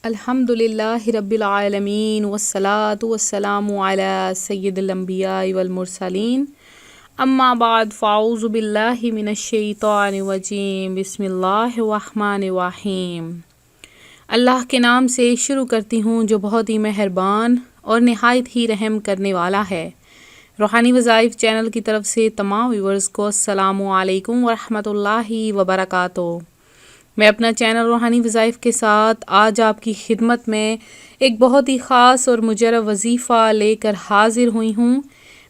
الحمد للہ رب العالمین والصلاة والسلام علی سید الانبیاء والمرسلین اما بعد فاعوذ باللہ من الشیطان الرجیم بسم اللہ الرحمن الرحیم۔ اللہ کے نام سے شروع کرتی ہوں جو بہت ہی مہربان اور نہایت ہی رحم کرنے والا ہے۔ روحانی وظائف چینل کی طرف سے تمام ویورز کو السلام علیکم ورحمۃ اللہ وبرکاتہ۔ میں اپنا چینل روحانی وظائف کے ساتھ آج آپ کی خدمت میں ایک بہت ہی خاص اور مجرب وظیفہ لے کر حاضر ہوئی ہوں۔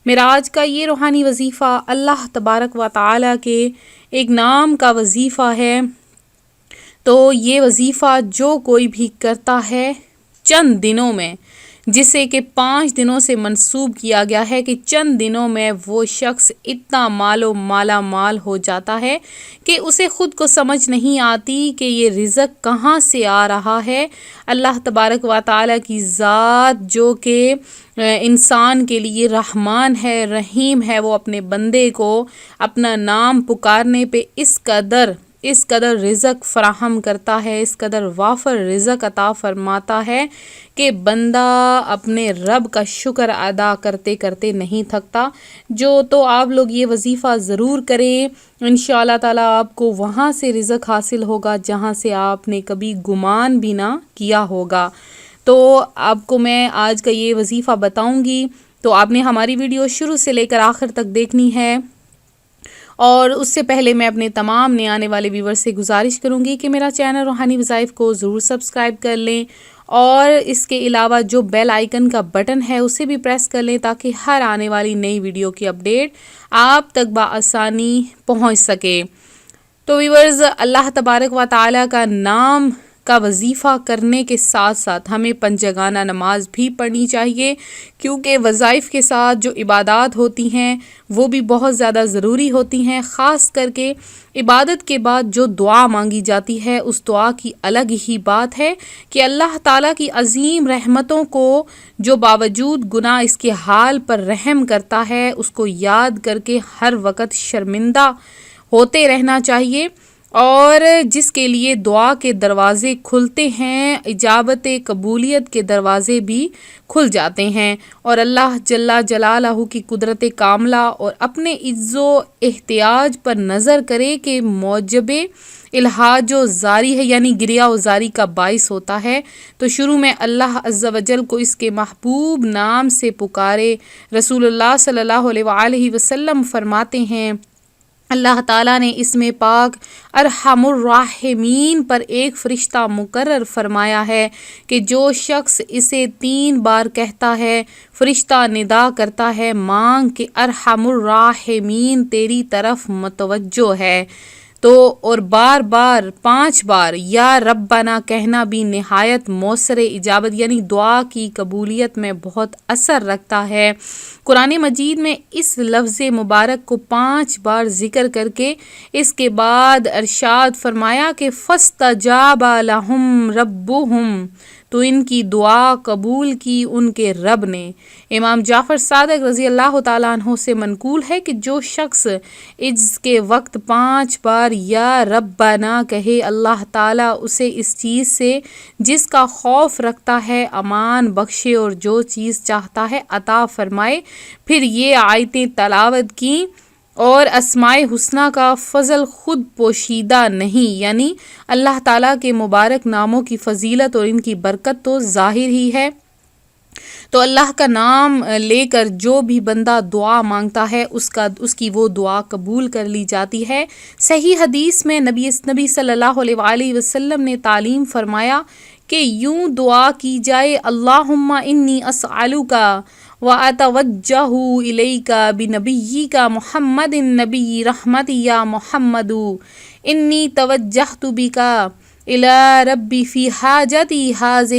میرا آج کا یہ روحانی وظیفہ اللہ تبارک و تعالیٰ کے ایک نام کا وظیفہ ہے۔ تو یہ وظیفہ جو کوئی بھی کرتا ہے چند دنوں میں، جسے کہ 5 دنوں سے منسوب کیا گیا ہے کہ چند دنوں میں وہ شخص اتنا مالا مال ہو جاتا ہے کہ اسے خود کو سمجھ نہیں آتی کہ یہ رزق کہاں سے آ رہا ہے۔ اللہ تبارک و تعالیٰ کی ذات جو کہ انسان کے لیے رحمان ہے، رحیم ہے، وہ اپنے بندے کو اپنا نام پکارنے پہ اس قدر رزق فراہم کرتا ہے، اس قدر وافر رزق عطا فرماتا ہے کہ بندہ اپنے رب کا شکر ادا کرتے کرتے نہیں تھکتا۔ تو آپ لوگ یہ وظیفہ ضرور کریں، انشاءاللہ تعالیٰ آپ کو وہاں سے رزق حاصل ہوگا جہاں سے آپ نے کبھی گمان بھی نہ کیا ہوگا۔ تو آپ کو میں آج کا یہ وظیفہ بتاؤں گی، تو آپ نے ہماری ویڈیو شروع سے لے کر آخر تک دیکھنی ہے۔ اور اس سے پہلے میں اپنے تمام نئے آنے والے ویور سے گزارش کروں گی کہ میرا چینل روحانی وظائف کو ضرور سبسکرائب کر لیں، اور اس کے علاوہ جو بیل آئیکن کا بٹن ہے اسے بھی پریس کر لیں تاکہ ہر آنے والی نئی ویڈیو کی اپڈیٹ آپ تک بآسانی پہنچ سکے۔ تو ویورز، اللہ تبارک و تعالیٰ کا نام کا وظیفہ کرنے کے ساتھ ساتھ ہمیں پنجگانہ نماز بھی پڑھنی چاہیے، کیونکہ وظائف کے ساتھ جو عبادات ہوتی ہیں وہ بھی بہت زیادہ ضروری ہوتی ہیں۔ خاص کر کے عبادت کے بعد جو دعا مانگی جاتی ہے اس دعا کی الگ ہی بات ہے کہ اللہ تعالیٰ کی عظیم رحمتوں کو جو باوجود گناہ اس کے حال پر رحم کرتا ہے، اس کو یاد کر کے ہر وقت شرمندہ ہوتے رہنا چاہیے، اور جس کے لیے دعا کے دروازے کھلتے ہیں، اجابت قبولیت کے دروازے بھی کھل جاتے ہیں، اور اللہ جل جلالہ کی قدرت کاملہ اور اپنے عز و احتیاج پر نظر کرے کہ موجب الحاج و زاری ہے، یعنی گریہ و زاری کا باعث ہوتا ہے، تو شروع میں اللہ عز و جل کو اس کے محبوب نام سے پکارے۔ رسول اللہ صلی اللہ علیہ وآلہ وسلم فرماتے ہیں، اللہ تعالیٰ نے اسم پاک ارحم الراحمین پر ایک فرشتہ مقرر فرمایا ہے کہ جو شخص اسے 3 بار کہتا ہے، فرشتہ ندا کرتا ہے، مانگ کہ ارحم الراحمین تیری طرف متوجہ ہے۔ تو اور بار بار 5 بار یا ربنا کہنا بھی نہایت موثر اجابت، یعنی دعا کی قبولیت میں بہت اثر رکھتا ہے۔ قرآن مجید میں اس لفظ مبارک کو 5 بار ذکر کر کے اس کے بعد ارشاد فرمایا کہ فاستجاب لہم ربہم، تو ان کی دعا قبول کی ان کے رب نے۔ امام جعفر صادق رضی اللہ تعالیٰ عنہ سے منقول ہے کہ جو شخص عجز کے وقت 5 بار یا ربنا کہے، اللہ تعالیٰ اسے اس چیز سے جس کا خوف رکھتا ہے امان بخشے، اور جو چیز چاہتا ہے عطا فرمائے۔ پھر یہ آیتیں تلاوت کی، اور اسماء حسنہ کا فضل خود پوشیدہ نہیں، یعنی اللہ تعالیٰ کے مبارک ناموں کی فضیلت اور ان کی برکت تو ظاہر ہی ہے۔ تو اللہ کا نام لے کر جو بھی بندہ دعا مانگتا ہے اس کی وہ دعا قبول کر لی جاتی ہے۔ صحیح حدیث میں نبی صلی اللہ علیہ وآلہ وسلم نے تعلیم فرمایا کہ یوں دعا کی جائے، اللہم انی اسألک واتوجہ الیک بنبیک محمد النبی رحمت یا محمد، انی توجہت بک الی ربی فی حاجتی ہذہ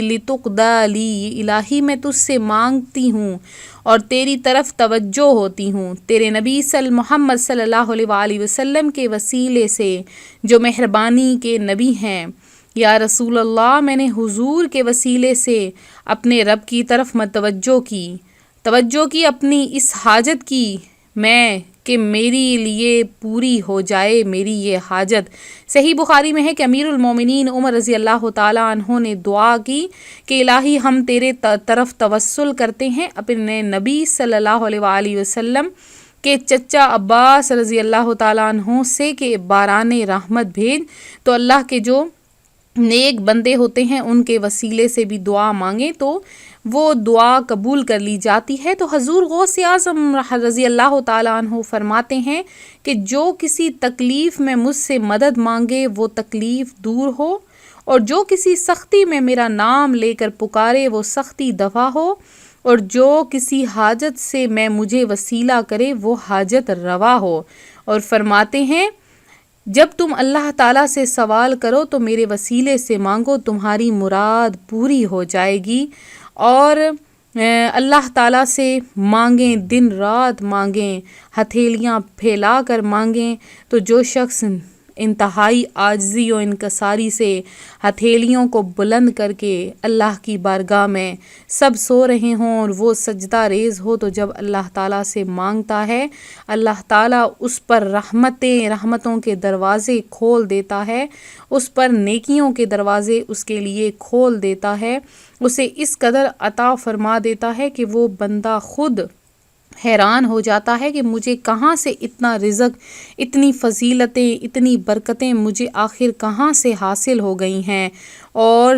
لتقضی لی، الہی میں تجھ سے مانگتی ہوں اور تیری طرف توجہ ہوتی ہوں تیرے نبی محمد صلی اللہ علیہ وآلہ وسلم کے وسیلے سے جو مہربانی کے نبی ہیں۔ یا رسول اللہ، میں نے حضور کے وسیلے سے اپنے رب کی طرف توجہ کی اپنی اس حاجت کی، میں کہ میری لیے پوری ہو جائے میری یہ حاجت۔ صحیح بخاری میں ہے کہ امیر المومنین عمر رضی اللہ تعالیٰ عنہ نے دعا کی کہ الہی ہم تیرے طرف توسل کرتے ہیں اپنے نبی صلی اللہ علیہ وآلہ وسلم کہ چچا عباس رضی اللہ تعالیٰ عنہ سے کہ باران رحمت بھیج۔ تو اللہ کے جو نیک بندے ہوتے ہیں ان کے وسیلے سے بھی دعا مانگیں تو وہ دعا قبول کر لی جاتی ہے۔ تو حضور غوث اعظم رضی اللہ تعالیٰ عنہ فرماتے ہیں کہ جو کسی تکلیف میں مجھ سے مدد مانگے وہ تکلیف دور ہو، اور جو کسی سختی میں میرا نام لے کر پکارے وہ سختی دفع ہو، اور جو کسی حاجت سے میں مجھے وسیلہ کرے وہ حاجت روا ہو۔ اور فرماتے ہیں جب تم اللہ تعالیٰ سے سوال کرو تو میرے وسیلے سے مانگو، تمہاری مراد پوری ہو جائے گی۔ اور اللہ تعالیٰ سے مانگیں، دن رات مانگیں، ہتھیلیاں پھیلا کر مانگیں۔ تو جو شخص انتہائی عاجزی و انکساری سے ہتھیلیوں کو بلند کر کے اللہ کی بارگاہ میں سب سو رہے ہوں اور وہ سجدہ ریز ہو، تو جب اللہ تعالیٰ سے مانگتا ہے اللہ تعالیٰ اس پر رحمتوں کے دروازے کھول دیتا ہے، اس پر نیکیوں کے دروازے اس کے لیے کھول دیتا ہے، اسے اس قدر عطا فرما دیتا ہے کہ وہ بندہ خود حیران ہو جاتا ہے کہ مجھے کہاں سے اتنا رزق، اتنی فضیلتیں، اتنی برکتیں مجھے آخر کہاں سے حاصل ہو گئی ہیں۔ اور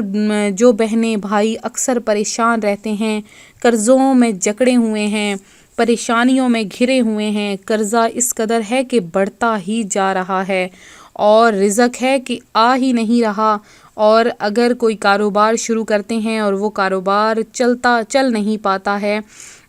جو بہنیں بھائی اکثر پریشان رہتے ہیں، قرضوں میں جکڑے ہوئے ہیں، پریشانیوں میں گھرے ہوئے ہیں، قرضہ اس قدر ہے کہ بڑھتا ہی جا رہا ہے اور رزق ہے کہ آ ہی نہیں رہا، اور اگر کوئی کاروبار شروع کرتے ہیں اور وہ کاروبار چل نہیں پاتا ہے،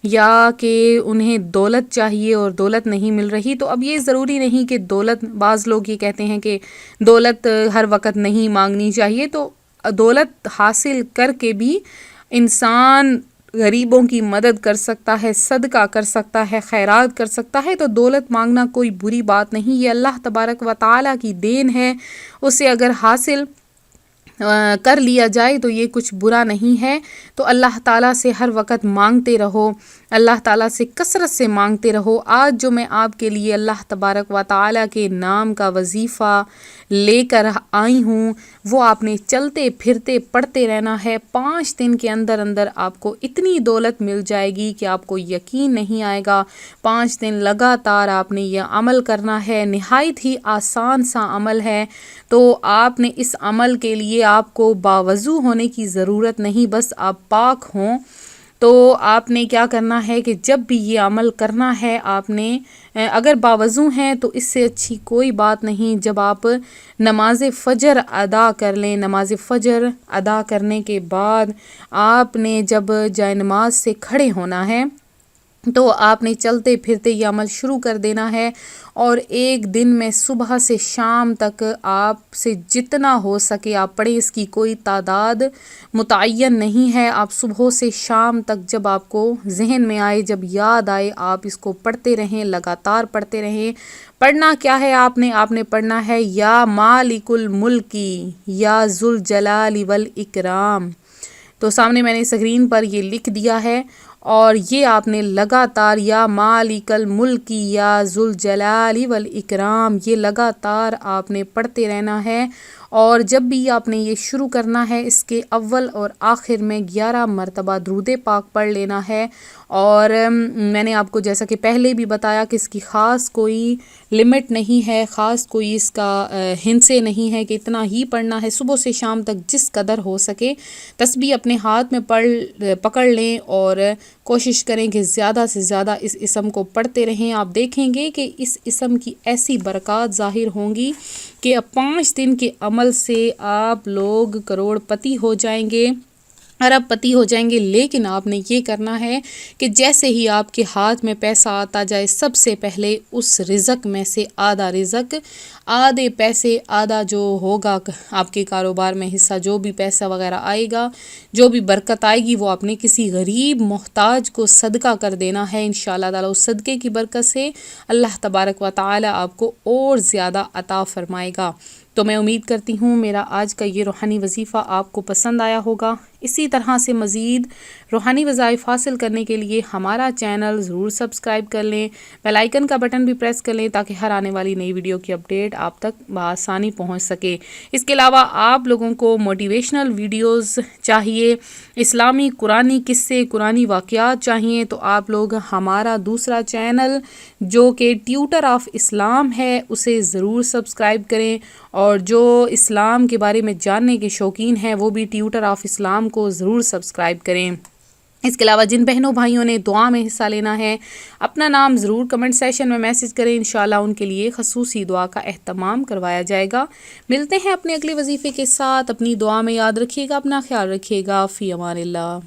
یا کہ انہیں دولت چاہیے اور دولت نہیں مل رہی، تو اب یہ ضروری نہیں کہ دولت، بعض لوگ یہ کہتے ہیں کہ دولت ہر وقت نہیں مانگنی چاہیے، تو دولت حاصل کر کے بھی انسان غریبوں کی مدد کر سکتا ہے، صدقہ کر سکتا ہے، خیرات کر سکتا ہے، تو دولت مانگنا کوئی بری بات نہیں، یہ اللہ تبارک و تعالیٰ کی دین ہے، اسے اگر حاصل کر لیا جائے تو یہ کچھ برا نہیں ہے۔ تو اللہ تعالیٰ سے ہر وقت مانگتے رہو، اللہ تعالیٰ سے کثرت سے مانگتے رہو۔ آج جو میں آپ کے لیے اللہ تبارک و تعالیٰ کے نام کا وظیفہ لے کر آئی ہوں وہ آپ نے چلتے پھرتے پڑھتے رہنا ہے، 5 دن کے اندر اندر آپ کو اتنی دولت مل جائے گی کہ آپ کو یقین نہیں آئے گا۔ 5 دن لگاتار آپ نے یہ عمل کرنا ہے، نہایت ہی آسان سا عمل ہے۔ تو آپ نے اس عمل کے لیے آپ کو باوضو ہونے کی ضرورت نہیں، بس آپ پاک ہوں۔ تو آپ نے کیا کرنا ہے کہ جب بھی یہ عمل کرنا ہے، آپ نے اگر باوضو ہیں تو اس سے اچھی کوئی بات نہیں، جب آپ نماز فجر ادا کر لیں، نماز فجر ادا کرنے کے بعد آپ نے جب جائے نماز سے کھڑے ہونا ہے تو آپ نے چلتے پھرتے یہ عمل شروع کر دینا ہے، اور ایک دن میں صبح سے شام تک آپ سے جتنا ہو سکے آپ پڑھیں، اس کی کوئی تعداد متعین نہیں ہے، آپ صبح سے شام تک جب آپ کو ذہن میں آئے، جب یاد آئے، آپ اس کو پڑھتے رہیں، لگاتار پڑھتے رہیں۔ پڑھنا کیا ہے آپ نے پڑھنا ہے یا مالک الملکی یا ذوالجلال والاکرام۔ تو سامنے میں نے اسکرین پر یہ لکھ دیا ہے، اور یہ آپ نے لگاتار یا مالک الملکی یا ذوالجلال والاکرام یہ لگاتار آپ نے پڑھتے رہنا ہے، اور جب بھی آپ نے یہ شروع کرنا ہے اس کے اول اور آخر میں 11 مرتبہ درود پاک پڑھ لینا ہے۔ اور میں نے آپ کو جیسا کہ پہلے بھی بتایا کہ اس کی خاص کوئی لمٹ نہیں ہے، خاص کوئی اس کا ہنسے نہیں ہے کہ اتنا ہی پڑھنا ہے، صبح سے شام تک جس قدر ہو سکے تسبیح اپنے ہاتھ میں پکڑ لیں اور کوشش کریں کہ زیادہ سے زیادہ اس اسم کو پڑھتے رہیں۔ آپ دیکھیں گے کہ اس اسم کی ایسی برکات ظاہر ہوں گی کہ اب 5 دن کے عمل سے آپ لوگ کروڑ پتی ہو جائیں گے، ارب پتی ہو جائیں گے۔ لیکن آپ نے یہ کرنا ہے کہ جیسے ہی آپ کے ہاتھ میں پیسہ آتا جائے، سب سے پہلے اس رزق میں سے آدھا رزق، آدھے پیسے، آدھا جو ہوگا آپ کے کاروبار میں حصہ، جو بھی پیسہ وغیرہ آئے گا، جو بھی برکت آئے گی، وہ آپ نے کسی غریب محتاج کو صدقہ کر دینا ہے۔ انشاءاللہ تعالیٰ اس صدقے کی برکت سے اللہ تبارک و تعالیٰ آپ کو اور زیادہ عطا فرمائے گا۔ تو میں امید کرتی ہوں میرا آج کا یہ روحانی وظیفہ آپ کو پسند آیا ہوگا۔ اسی طرح سے مزید روحانی وظائف حاصل کرنے کے لیے ہمارا چینل ضرور سبسکرائب کر لیں، بیل آئیکن کا بٹن بھی پریس کر لیں تاکہ ہر آنے والی نئی ویڈیو کی اپڈیٹ آپ تک بآسانی پہنچ سکے۔ اس کے علاوہ آپ لوگوں کو موٹیویشنل ویڈیوز چاہیے، اسلامی قرآنی قصے، قرآنی واقعات چاہیے، تو آپ لوگ ہمارا دوسرا چینل جو کہ ٹیوٹر آف اسلام ہے اسے ضرور سبسکرائب کریں، اور جو اسلام کے بارے میں جاننے کے شوقین ہیں وہ بھی ٹیوٹر آف اسلام کو ضرور سبسکرائب کریں۔ اس کے علاوہ جن بہنوں بھائیوں نے دعا میں حصہ لینا ہے اپنا نام ضرور کمنٹ سیشن میں میسج کریں، انشاءاللہ ان کے لیے خصوصی دعا کا اہتمام کروایا جائے گا۔ ملتے ہیں اپنے اگلے وظیفے کے ساتھ، اپنی دعا میں یاد رکھیے گا، اپنا خیال رکھیے گا، فی امان اللہ۔